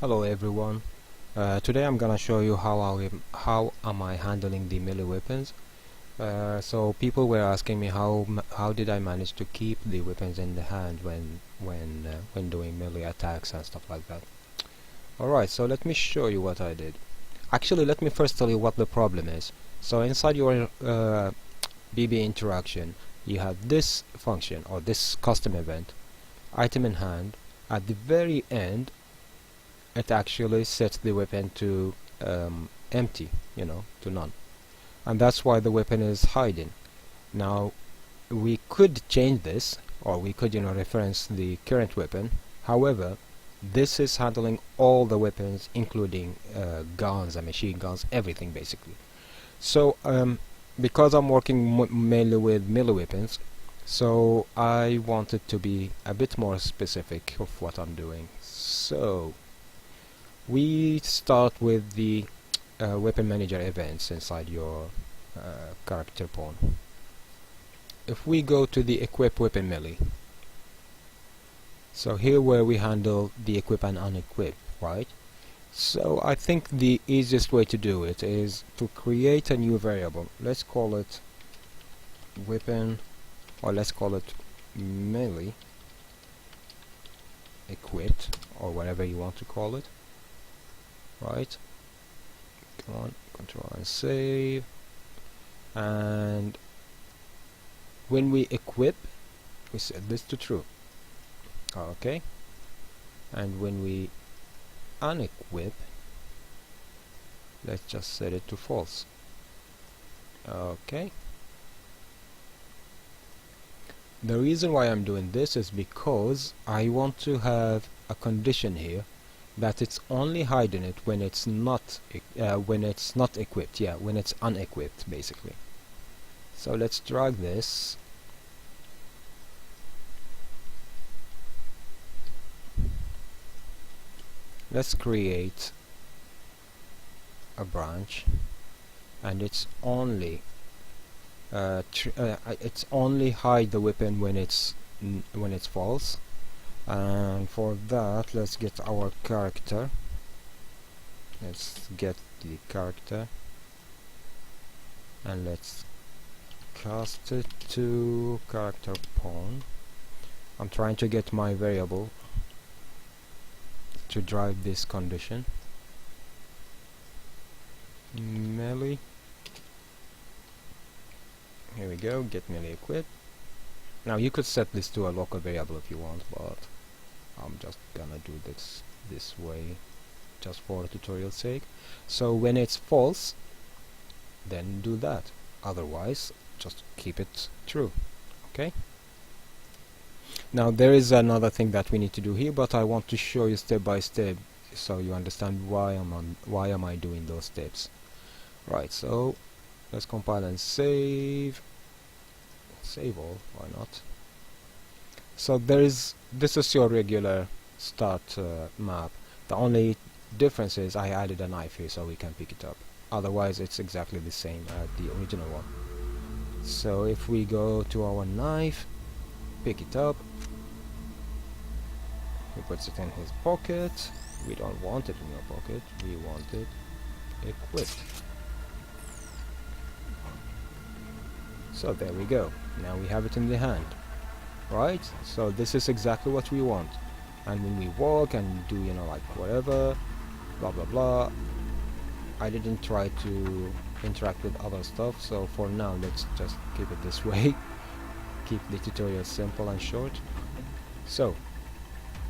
Hello everyone. Today I'm gonna show you how am I handling the melee weapons. So people were asking me how did I manage to keep the weapons in the hand when doing melee attacks and stuff like that. Alright, so let me show you what I did. Actually, let me first tell you what the problem is. So inside your BB interaction, you have this function or this custom event, item in hand. At the very end, it actually sets the weapon to empty, to none, and that's why the weapon is hiding. Now we could change this, or we could reference the current weapon. However, this is handling all the weapons, including guns and machine guns, everything basically. So because I'm working mainly with melee weapons, so I wanted to be a bit more specific of what I'm doing. So we start with the weapon manager events inside your character pawn. If we go to the equip weapon melee, so here where we handle the equip and unequip, right? So I think the easiest way to do it is to create a new variable. Let's call it weapon, or let's call it melee equipped, or whatever you want to call it. Right, come on, control and save. And when we equip, we set this to true. Okay, and when we unequip, let's just set it to false. Okay, the reason why I'm doing this is because I want to have a condition here that it's only hiding it when it's not equipped. Yeah, when it's unequipped basically. So let's drag this. Let's create a branch, and it's only hide the weapon when it's false. And for that, let's get our character. Let's get the character and let's cast it to character pawn. I'm trying to get my variable to drive this condition. Melee. Here we go, get melee equipped. Now you could set this to a local variable if you want, but I'm just gonna do this way just for tutorial sake. So when it's false, then do that. Otherwise, just keep it true. Okay? Now there is another thing that we need to do here, but I want to show you step by step so you understand why am I doing those steps. Right, so let's compile and save all, why not? So this is your regular start map. The only difference is I added a knife here so we can pick it up. Otherwise it's exactly the same as the original one. So if we go to our knife, pick it up, he puts it in his pocket. We don't want it in your pocket, we want it equipped. So there we go, now we have it in the hand. Right, so this is exactly what we want. And when we walk and do like whatever, blah blah blah, I didn't try to interact with other stuff, so for now let's just keep it this way. Keep the tutorial simple and short. So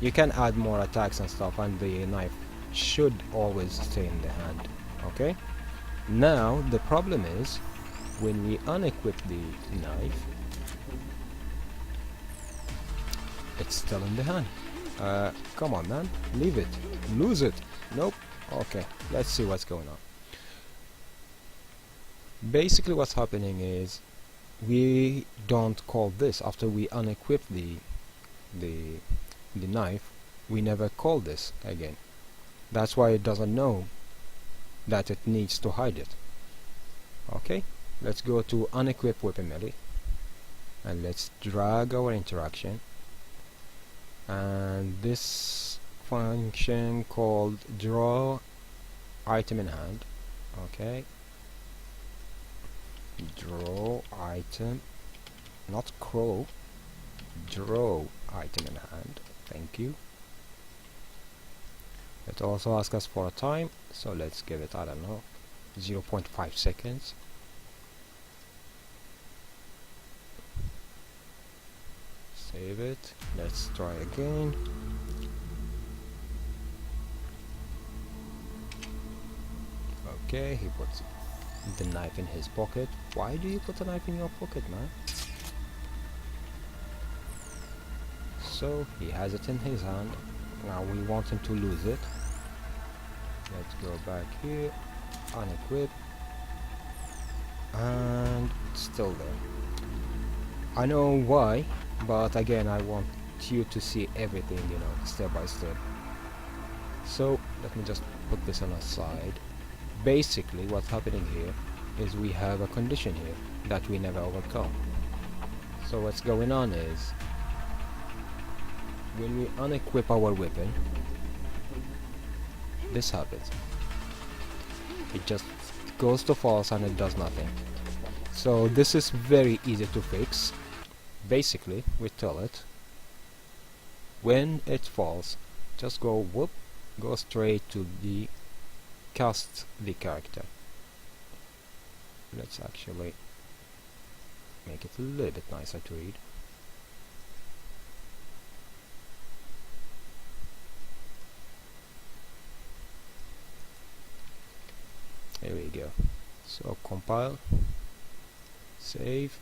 you can add more attacks and stuff, and the knife should always stay in the hand. Okay, now the problem is when we unequip the knife, it's still in the hand. Come on, man, leave it, lose it. Nope. Okay, let's see what's going on. Basically what's happening is we don't call this after we unequip the knife. We never call this again. That's why it doesn't know that it needs to hide it. Okay, let's go to unequip weapon melee and let's drag our interaction, and this function called draw item in hand. Okay, draw item, not crow, draw item in hand. Thank you. It also asks us for a time, so let's give it, I don't know, 0.5 seconds. Save it. Let's try again. Okay, he puts the knife in his pocket. Why do you put a knife in your pocket, man? So he has it in his hand. Now we want him to lose it. Let's go back here, unequip, and it's still there. I know why, but again I want you to see everything, you know, step by step. So let me just put this on a side. Basically what's happening here is we have a condition here that we never overcome. So what's going on is when we unequip our weapon, this happens. It just goes to false and it does nothing. So this is very easy to fix. Basically we tell it when it falls, just go whoop, go straight to the cast the character. Let's actually make it a little bit nicer to read. There we go. So compile, save.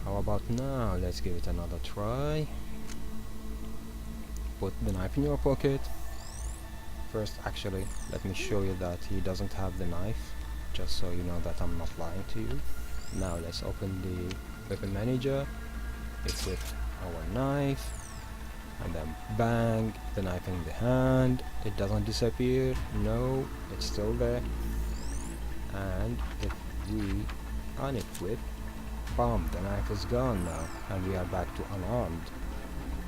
How about now? Let's give it another try. Put the knife in your pocket. First, actually, let me show you that he doesn't have the knife, just so you know that I'm not lying to you. Now let's open the weapon manager, equip our knife, and then bang, the knife in the hand. It doesn't disappear, no, it's still there. And if we unequip, bam, the knife is gone now, and we are back to unarmed.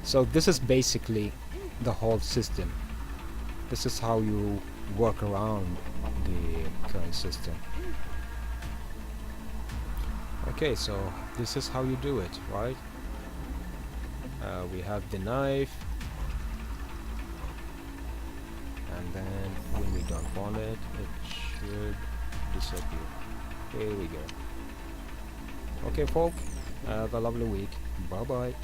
So this is basically the whole system. This is how you work around the current system. Okay, so this is how you do it, right? We have the knife, and then when we don't want it, it should disappear. Here we go. Okay, folk, have a lovely week. Bye bye.